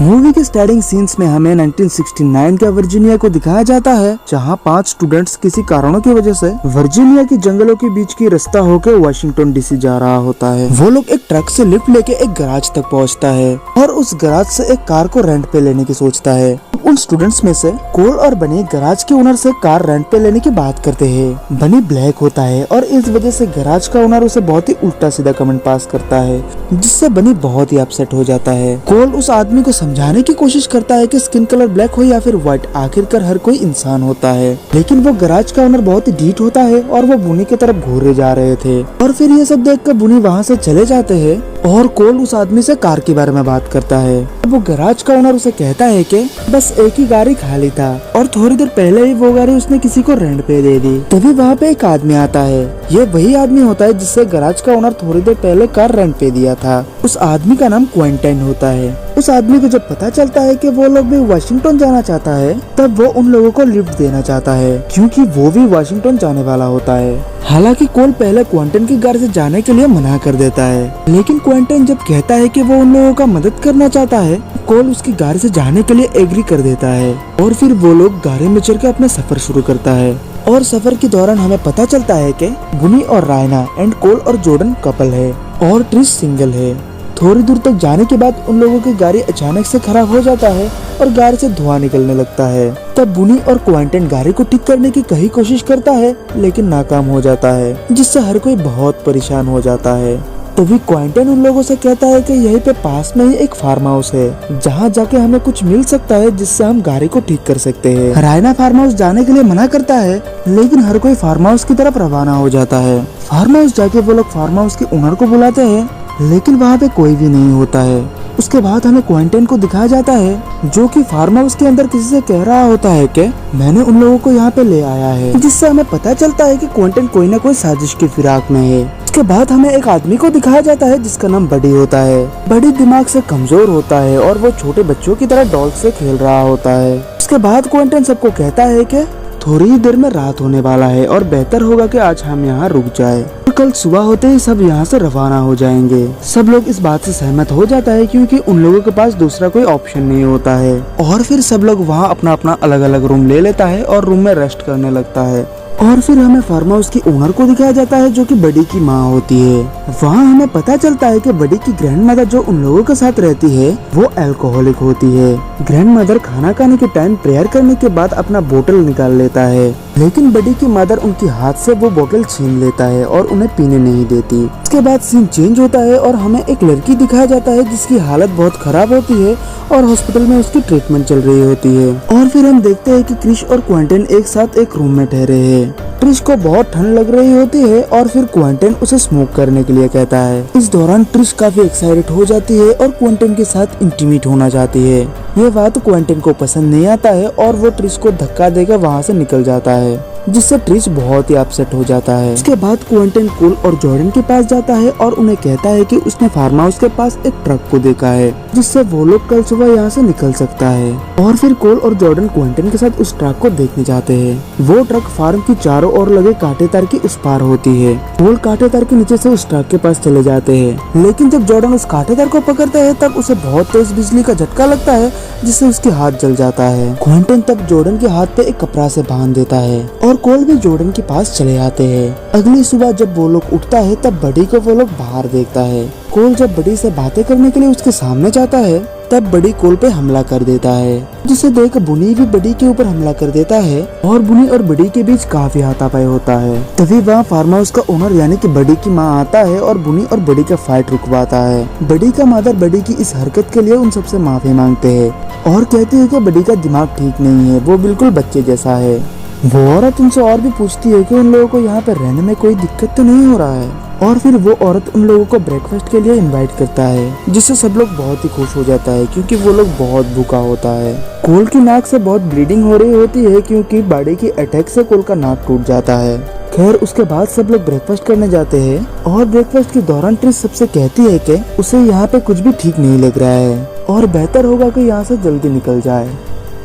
Movie के starting scenes में हमें 1969 का वर्जीनिया को दिखाया जाता है, जहां 5 स्टूडेंट्स किसी कारणों की वजह से वर्जीनिया के जंगलों के बीच की रास्ता होकर वाशिंगटन डीसी जा रहा होता है। वो लोग एक ट्रक से लिफ्ट लेके एक गैराज तक पहुंचता है और उस गैराज से एक कार को रेंट पे लेने की सोचता है। उन स्टूडेंट्स में से कोल और बनी गैराज के ओनर से कार रेंट पे लेने की बात करते हैं। बनी ब्लैक होता है और इस वजह से गैराज का ओनर उसे बहुत ही उल्टा सीधा कमेंट पास करता है, जिससे बनी बहुत ही अपसेट हो जाता है। कोल उस आदमी को समझाने की कोशिश करता है कि स्किन कलर ब्लैक हो या फिर व्हाइट, आखिरकार हर कोई इंसान होता है। लेकिन वो गैराज का ओनर बहुत ही ढीठ होता है और वो बुनी की तरफ घूरे जा रहे थे और फिर ये सब देखकर बुनी वहाँ से चले जाते हैं और कोल उस आदमी से कार के बारे में बात करता है। वो गैराज का ओनर उसे कहता है कि बस एक ही गाड़ी खाली था और थोड़ी देर पहले ही वो गाड़ी उसने किसी को रेंट पे दे दी। तभी वहाँ पे एक आदमी आता है। ये वही आदमी होता है जिससे गैराज का ओनर थोड़ी देर पहले कार रेंट पे दिया था। उस आदमी का नाम क्विंटन होता है। उस आदमी को जब पता चलता है कि वो लोग भी वाशिंगटन जाना चाहता है, तब वो उन लोगों को लिफ्ट देना चाहता है क्योंकि वो भी वाशिंगटन जाने वाला होता है। हालांकि कोल पहले क्विंटन की कार से जाने के लिए मना कर देता है, लेकिन क्विंटन जब कहता है कि वो उन लोगों का मदद करना चाहता है, कोल उसकी गाड़ी से जाने के लिए एग्री कर देता है और फिर वो लोग गाड़ी में चढ़ के अपना सफर शुरू करता है। और सफर के दौरान हमें पता चलता है कि बुनी और रायना एंड कोल और जॉर्डन कपल है और ट्रिश सिंगल है। थोड़ी दूर तक जाने के बाद उन लोगों की गाड़ी अचानक से खराब हो जाता है और गाड़ी से धुआं निकलने लगता है। तब बुनी और क्विंटन गाड़ी को ठीक करने की कई कोशिश करता है, लेकिन नाकाम हो जाता है, जिससे हर कोई बहुत परेशान हो जाता है। तभी क्विंटन उन लोगों से कहता है कि यहीं पे पास में ही एक फार्म हाउस है, जहाँ जाके हमें कुछ मिल सकता है जिससे हम गाड़ी को ठीक कर सकते हैं। रायना फार्म हाउस जाने के लिए मना करता है, लेकिन हर कोई फार्म हाउस की तरफ रवाना हो जाता है। फार्म हाउस जाके वो लोग फार्म हाउस के ओनर को बुलाते हैं, लेकिन वहाँ पे कोई भी नहीं होता है। उसके बाद हमें क्विंटन को दिखाया जाता है, जो कि फार्म हाउस के अंदर किसी से कह रहा होता है कि मैंने उन लोगों को यहाँ पे ले आया है, जिससे हमें पता चलता है कि क्विंटन कोई न कोई साजिश की फिराक में है। उसके बाद हमें एक आदमी को दिखाया जाता है जिसका नाम बडी होता है। बडी दिमाग से कमजोर होता है और वो छोटे बच्चों की तरह डॉल से खेल रहा होता है। उसके बाद क्विंटन सबको कहता है कि थोड़ी ही देर में रात होने वाला है और बेहतर होगा कि आज हम यहाँ रुक जाए और कल सुबह होते ही सब यहाँ से रवाना हो जाएंगे। सब लोग इस बात से सहमत हो जाता है क्योंकि उन लोगों के पास दूसरा कोई ऑप्शन नहीं होता है और फिर सब लोग वहाँ अपना अपना अलग अलग रूम ले लेता है और रूम में रेस्ट करने लगता है। और फिर हमें फार्म हाउस की ओनर को दिखाया जाता है, जो कि बडी की माँ होती है। वहाँ हमें पता चलता है कि बडी की ग्रैंडमदर जो उन लोगों के साथ रहती है वो अल्कोहलिक होती है। ग्रैंडमदर खाना खाने के टाइम प्रेयर करने के बाद अपना बोतल निकाल लेता है, लेकिन बडी की मदर उनके हाथ से वो बोतल छीन लेता है और उन्हें पीने नहीं देती। उसके बाद सीन चेंज होता है और हमें एक लड़की दिखाया जाता है जिसकी हालत बहुत खराब होती है और हॉस्पिटल में उसकी ट्रीटमेंट चल रही होती है। और फिर हम देखते हैं कि क्रिश और क्विंटन एक साथ एक रूम में ठहरे हैं। ट्रिश को बहुत ठंड लग रही होती है और फिर क्विंटन उसे स्मोक करने के लिए कहता है। इस दौरान ट्रिश काफी एक्साइटेड हो जाती है और क्विंटन के साथ इंटीमेट होना चाहती है। ये बात क्विंटन को पसंद नहीं आता है और वो ट्रिश को धक्का देकर वहाँ से निकल जाता है, जिससे ट्रिश बहुत ही अपसेट हो जाता है। इसके बाद क्विंटन कोल और जॉर्डन के पास जाता है और उन्हें कहता है कि उसने फार्म हाउस के पास एक ट्रक को देखा है, जिससे वो लोग कल सुबह यहाँ से निकल सकता है। और फिर कोल और जॉर्डन क्विंटन के साथ उस ट्रक को देखने जाते हैं। वो ट्रक फार्म की चारों ओर लगे कांटेदार की उस पार होती है। कोल कांटेदार के नीचे से उस ट्रक के पास चले जाते हैं, लेकिन जब जॉर्डन उस कांटेदार को पकड़ते हैं तब उसे बहुत तेज बिजली का झटका लगता है, जिससे उसके हाथ जल जाता है। क्विंटन तब जॉर्डन के हाथ पे एक कपड़ा से बांध देता है और कोल भी जॉर्डन के पास चले आते हैं। अगली सुबह जब वो लोग उठता है तब बडी को वो लोग बाहर देखता है। कोल जब बडी से बातें करने के लिए उसके सामने जाता है तब बडी कोल पे हमला कर देता है, जिसे देख बुनी भी बडी के ऊपर हमला कर देता है और बुनी और बडी के बीच काफी हाथापाई होता है। तभी वहाँ फार्म हाउस का ओनर यानी कि बडी की माँ आता है और बुनी और बडी का फाइट रुकवाता है। बडी का मदर बडी की इस हरकत के लिए उन सबसे माफी मांगते हैं और कहती है कि बडी का दिमाग ठीक नहीं है, वो बिल्कुल बच्चे जैसा है। वो औरत उनसे और भी पूछती है कि उन लोगों को यहाँ पर रहने में कोई दिक्कत तो नहीं हो रहा है और फिर वो औरत उन लोगों को ब्रेकफास्ट के लिए इनवाइट करता है, जिससे सब लोग बहुत ही खुश हो जाता है क्योंकि वो लोग बहुत भूखा होता है। कोल की नाक से बहुत ब्लीडिंग हो रही होती है क्योंकि बडी की अटैक से कोल का नाक टूट जाता है। खैर उसके बाद सब लोग ब्रेकफास्ट करने जाते हैं और ब्रेकफास्ट के दौरान ट्रिश सबसे कहती है कि उसे यहाँ पे कुछ भी ठीक नहीं लग रहा है और बेहतर होगा कि यहाँ से जल्दी निकल जाए।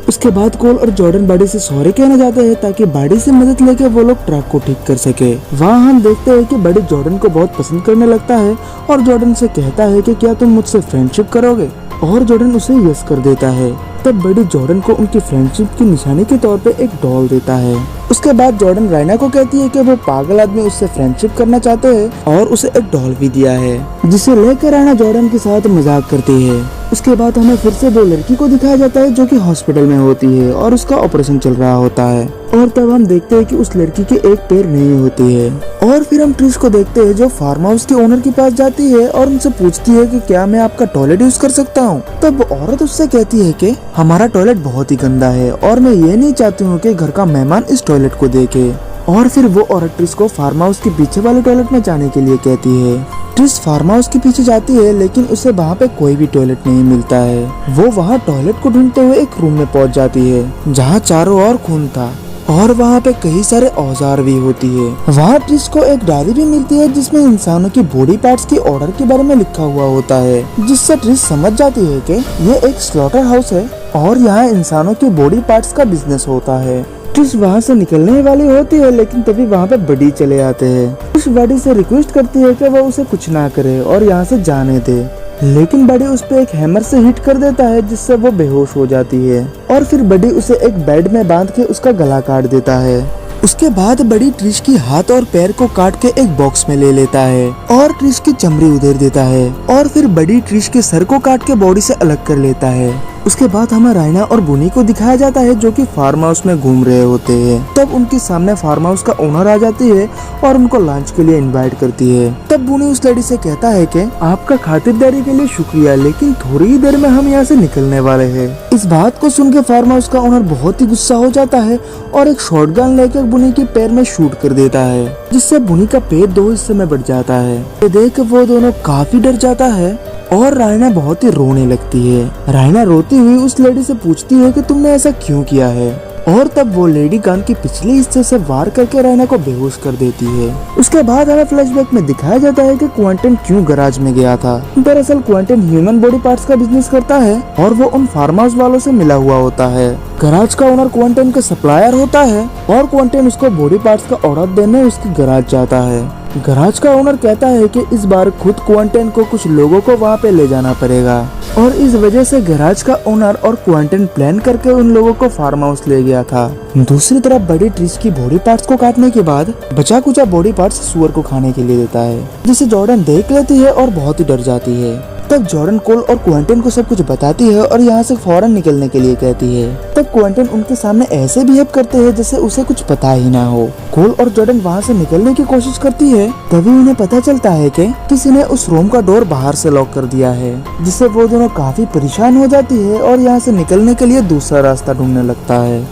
उसके बाद कोल और जॉर्डन बडी से सॉरी कहने जाते हैं ताकि बडी से मदद लेके वो लोग ट्रक को ठीक कर सके। वहाँ हम देखते हैं कि बडी जॉर्डन को बहुत पसंद करने लगता है और जॉर्डन से कहता है कि क्या तुम मुझसे फ्रेंडशिप करोगे। और जॉर्डन उसे यस कर देता है। तब बड़ी जॉर्डन को उनकी फ्रेंडशिप की निशानी के तौर पे एक डॉल देता है। उसके बाद जॉर्डन रायना को कहती है कि वो पागल आदमी उससे फ्रेंडशिप करना चाहते हैं और उसे एक डॉल भी दिया है, जिसे लेकर रायना जॉर्डन के साथ मजाक करती है। उसके बाद हमें फिर से वो लड़की को दिखाया जाता है जो कि हॉस्पिटल में होती है और उसका ऑपरेशन चल रहा होता है। और तब हम देखते हैं कि उस लड़की के एक पैर नहीं होती है। और फिर हम ट्रिश को देखते हैं जो फार्म हाउस के ओनर के पास जाती है और उनसे पूछती है कि क्या मैं आपका टॉयलेट यूज कर सकता हूँ। तब वो औरत उससे कहती है कि हमारा टॉयलेट बहुत ही गंदा है और मैं ये नहीं चाहती हूँ कि घर का मेहमान इस टॉयलेट को देखे। और फिर वो औरत ट्रिश को फार्म हाउस के पीछे वाले टॉयलेट में जाने के लिए कहती है। ट्रिश फार्म हाउस के पीछे जाती है लेकिन उसे वहाँ पे कोई भी टॉयलेट नहीं मिलता है। वो वहाँ टॉयलेट को ढूंढते हुए एक रूम में पहुँच जाती है जहाँ चारों ओर खून था और वहाँ पे कई सारे औजार भी होती है। वहाँ ट्रिश को एक डायरी भी मिलती है जिसमें इंसानों की बॉडी पार्ट्स की ऑर्डर के बारे में लिखा हुआ होता है, जिससे ट्रिश समझ जाती है कि ये एक स्लॉटर हाउस है और यहाँ इंसानों की बॉडी पार्ट्स का बिजनेस होता है। ट्रिश वहाँ से निकलने वाली होती है लेकिन तभी वहाँ पे बडी चले आते हैं। ट्रिश बडी से रिक्वेस्ट करती है कि वो उसे कुछ ना करे और यहाँ से जाने दे, लेकिन बडी उस पे एक हैमर से हिट कर देता है जिससे वो बेहोश हो जाती है। और फिर बडी उसे एक बेड में बांध के उसका गला काट देता है। उसके बाद बडी ट्रिश की हाथ और पैर को काट के एक बॉक्स में ले लेता है और ट्रिश की चमड़ी उधेड़ देता है। और फिर बडी ट्रिश के सर को काट के बॉडी से अलग कर लेता है। उसके बाद हमें रायना और बुनी को दिखाया जाता है जो कि फार्म हाउस में घूम रहे होते हैं। तब उनके सामने फार्म हाउस का ओनर आ जाती है और उनको लंच के लिए इनवाइट करती है। तब बुनी उस लड़की से कहता है कि आपका खातिरदारी के लिए शुक्रिया, लेकिन थोड़ी ही देर में हम यहाँ से निकलने वाले हैं। इस बात को सुन के फार्म हाउस का ओनर बहुत ही गुस्सा हो जाता है और एक शॉटगन लेकर बुनी के पैर में शूट कर देता है, जिससे बुनी का पेट 2 हिस्से में बढ़ जाता है। ये देख वो दोनों काफी डर जाता है और रायना बहुत ही रोने लगती है। रायना रोती हुई उस लेडी से पूछती है कि तुमने ऐसा क्यों किया है। और तब वो लेडी गन के पिछले हिस्से से वार करके रायना को बेहोश कर देती है। उसके बाद हमें फ्लैशबैक में दिखाया जाता है कि क्विंटन क्यों गैराज में गया था। दरअसल क्विंटन ह्यूमन बॉडी पार्ट्स का बिजनेस करता है और वो उन फार्म हाउस वालों से मिला हुआ होता है। गैराज का ओनर क्विंटन का सप्लायर होता है और क्विंटन उसको बॉडी पार्ट्स का ऑर्डर देने उसकी गैराज जाता है। गैराज का ओनर कहता है कि इस बार खुद क्विंटन को कुछ लोगों को वहाँ पे ले जाना पड़ेगा और इस वजह से गैराज का ओनर और क्विंटन प्लान करके उन लोगों को फार्म हाउस ले गया था। दूसरी तरफ बड़ी ट्रिश की बॉडी पार्ट्स को काटने के बाद बचा कुचा बॉडी पार्ट्स सुअर को खाने के लिए देता है, जिसे जॉर्डन देख लेती है और बहुत ही डर जाती है। तब जॉर्डन कोल और क्विंटन को सब कुछ बताती है और यहाँ से फौरन निकलने के लिए कहती है। तब क्विंटन उनके सामने ऐसे बिहेव करते हैं जैसे उसे कुछ पता ही ना हो। कोल और जॉर्डन वहाँ से निकलने की कोशिश करती है, तभी उन्हें पता चलता है कि किसी ने उस रूम का डोर बाहर से लॉक कर दिया है, जिससे वो दोनों काफी परेशान हो जाती है और यहाँ से निकलने के लिए दूसरा रास्ता ढूंढने लगता है।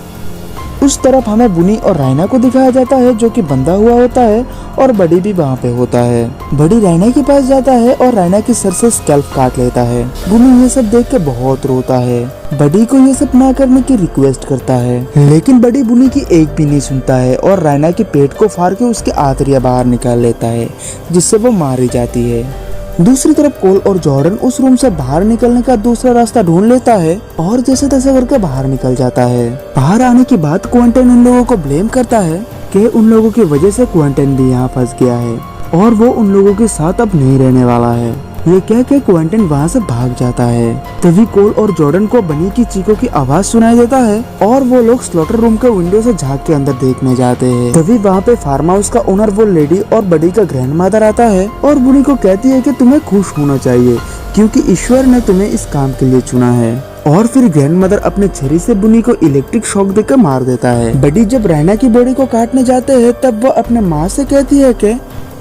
उस तरफ हमें बुनी और रायना को दिखाया जाता है जो कि बंधा हुआ होता है और बडी भी वहाँ पे होता है। बडी रायना के पास जाता है और रायना के सर से स्कैल्प काट लेता है। बुनी ये सब देख के बहुत रोता है। बडी को ये सब ना करने की रिक्वेस्ट करता है, लेकिन बडी बुनी की एक भी नहीं सुनता है और रायना के पेट को फाड़ के उसके आंतड़ियाँ बाहर निकाल लेता है, जिससे वो मारी जाती है। दूसरी तरफ कोल और जॉर्डन उस रूम से बाहर निकलने का दूसरा रास्ता ढूंढ लेता है और जैसे तैसे करके बाहर निकल जाता है। बाहर आने के बाद क्विंटन उन लोगों को ब्लेम करता है कि उन लोगों की वजह से क्विंटन भी यहाँ फंस गया है और वो उन लोगों के साथ अब नहीं रहने वाला है। ये कह के क्विंटन वहाँ से भाग जाता है। तभी कोल और जॉर्डन को बनी की चीखों की आवाज सुनाई देता है और वो लोग स्लॉटर रूम के विंडो से झांक के अंदर देखने जाते हैं। तभी वहाँ पे फार्म हाउस का ओनर वो लेडी और बडी का ग्रैंडमदर आता है और बुनी को कहती है कि तुम्हें खुश होना चाहिए क्योंकि ईश्वर ने तुम्हें इस काम के लिए चुना है। और फिर ग्रैंडमदर अपने छुरी से बुनी को इलेक्ट्रिक शॉक देकर मार देता है। बडी जब रायना की बॉडी को काटने जाते हैं तब वो अपने माँ से कहती है कि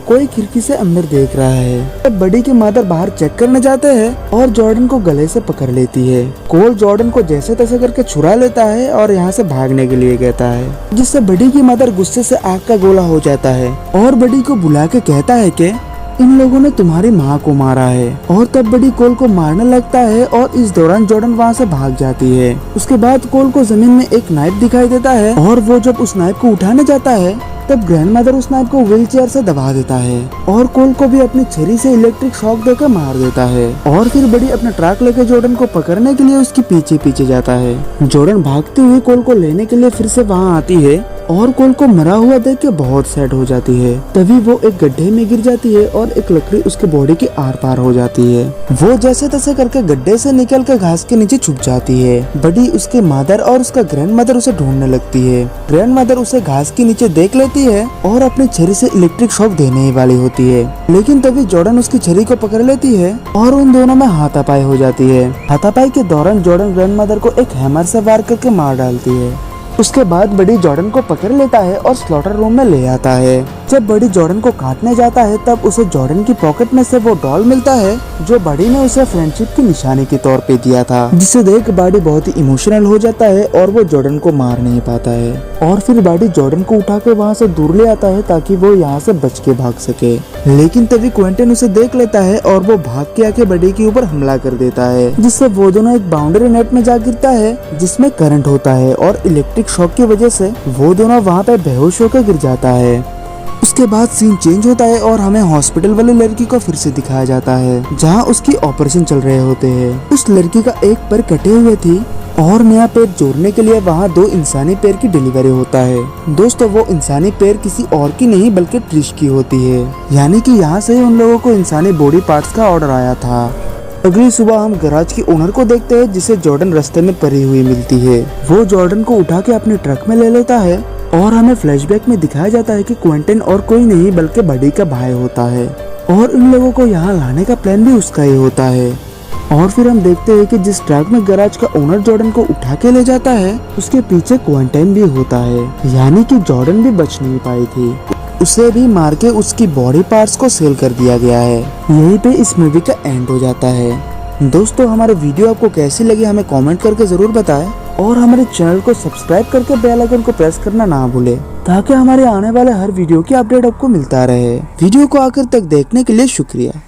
कोई खिड़की से अंदर देख रहा है। तब बडी के मदर बाहर चेक करने जाते हैं और जॉर्डन को गले से पकड़ लेती है। कोल जॉर्डन को जैसे तैसे करके छुड़ा लेता है और यहाँ से भागने के लिए कहता है, जिससे बडी की मदर गुस्से से आग का गोला हो जाता है और बडी को बुला के कहता है कि इन लोगों ने तुम्हारी माँ को मारा है। और तब बडी कोल को मारने लगता है और इस दौरान जॉर्डन वहाँ से भाग जाती है। उसके बाद कोल को जमीन में एक नाइफ दिखाई देता है और वो जब उस नाइफ को उठाने जाता है तब ग्रैंडमदर उस नाइफ को व्हील चेयर से दबा देता है और कोल को भी अपनी छुरी से इलेक्ट्रिक शॉक देकर मार देता है। और फिर बडी अपना ट्रक लेकर जॉर्डन को पकड़ने के लिए उसके पीछे पीछे जाता है। जॉर्डन भागते हुए कोल को लेने के लिए फिर से वहाँ आती है और कोल को मरा हुआ देख के बहुत सैड हो जाती है। तभी वो एक गड्ढे में गिर जाती है और एक लकड़ी उसके बॉडी के आर पार हो जाती है। वो जैसे तैसे करके गड्ढे से निकल कर घास के नीचे छुप जाती है। बडी, उसके मदर और उसका ग्रैंड मदर उसे ढूंढने लगती है। ग्रैंड मदर उसे घास के नीचे देख लेती है और अपनी छरी से इलेक्ट्रिक शॉक देने ही वाली होती है, लेकिन तभी जॉर्डन उसकी छरी को पकड़ लेती है और उन दोनों में हाथापाई हो जाती है। हाथापाई के दौरान जॉर्डन ग्रैंड मदर को एक हैमर से वार करके मार डालती है। उसके बाद बडी जॉर्डन को पकड़ लेता है और स्लॉटर रूम में ले आता है। जब बडी जॉर्डन को काटने जाता है तब उसे जॉर्डन की पॉकेट में से वो डॉल मिलता है जो बडी ने उसे फ्रेंडशिप की निशानी के तौर पे दिया था, जिसे देख बडी बहुत ही इमोशनल हो जाता है और वो जॉर्डन को मार नहीं पाता है। और फिर बडी जॉर्डन को उठा के वहाँ से दूर ले आता है ताकि वो यहाँ से बच के भाग सके, लेकिन तभी क्विंटन उसे देख लेता है और वो भाग के आके बडी के ऊपर हमला कर देता है, जिससे वो दोनों एक बाउंड्री नेट में जा गिरता है जिसमें करंट होता है और इलेक्ट्रिक शॉक की वजह से वो दोनों वहाँ पे बेहोश होकर गिर जाता है। उसके बाद सीन चेंज होता है और हमें हॉस्पिटल वाली लड़की को फिर से दिखाया जाता है जहाँ उसकी ऑपरेशन चल रहे होते हैं। उस लड़की का एक पैर कटे हुए थी और नया पैर जोड़ने के लिए वहाँ 2 इंसानी पैर की डिलीवरी होता है। दोस्तों, वो इंसानी पैर किसी और की नहीं बल्कि ट्रिश की होती है, यानी कि यहाँ से उन लोगों को इंसानी बॉडी पार्ट्स का ऑर्डर आया था। अगली सुबह हम गैराज की ओनर को देखते हैं जिसे जॉर्डन रास्ते में पड़ी हुई मिलती है। वो जॉर्डन को उठा के अपने ट्रक में ले लेता है और हमें फ्लैशबैक में दिखाया जाता है कि क्विंटन और कोई नहीं बल्कि बडी का भाई होता है और इन लोगों को यहाँ लाने का प्लान भी उसका ही होता है। और फिर हम देखते हैं कि जिस ट्रक में गैराज का ओनर जॉर्डन को उठा के ले जाता है उसके पीछे क्विंटन भी होता है, यानी कि जॉर्डन भी बच नहीं पाई थी। उसे भी मार के उसकी बॉडी पार्ट्स को सेल कर दिया गया है। यहीं पे इस मूवी का एंड हो जाता है। दोस्तों, हमारे वीडियो आपको कैसी लगी हमें कमेंट करके जरूर बताएं और हमारे चैनल को सब्सक्राइब करके बेल आइकन को प्रेस करना ना भूलें ताकि हमारे आने वाले हर वीडियो की अपडेट आपको मिलता रहे। वीडियो को आखिर तक देखने के लिए शुक्रिया।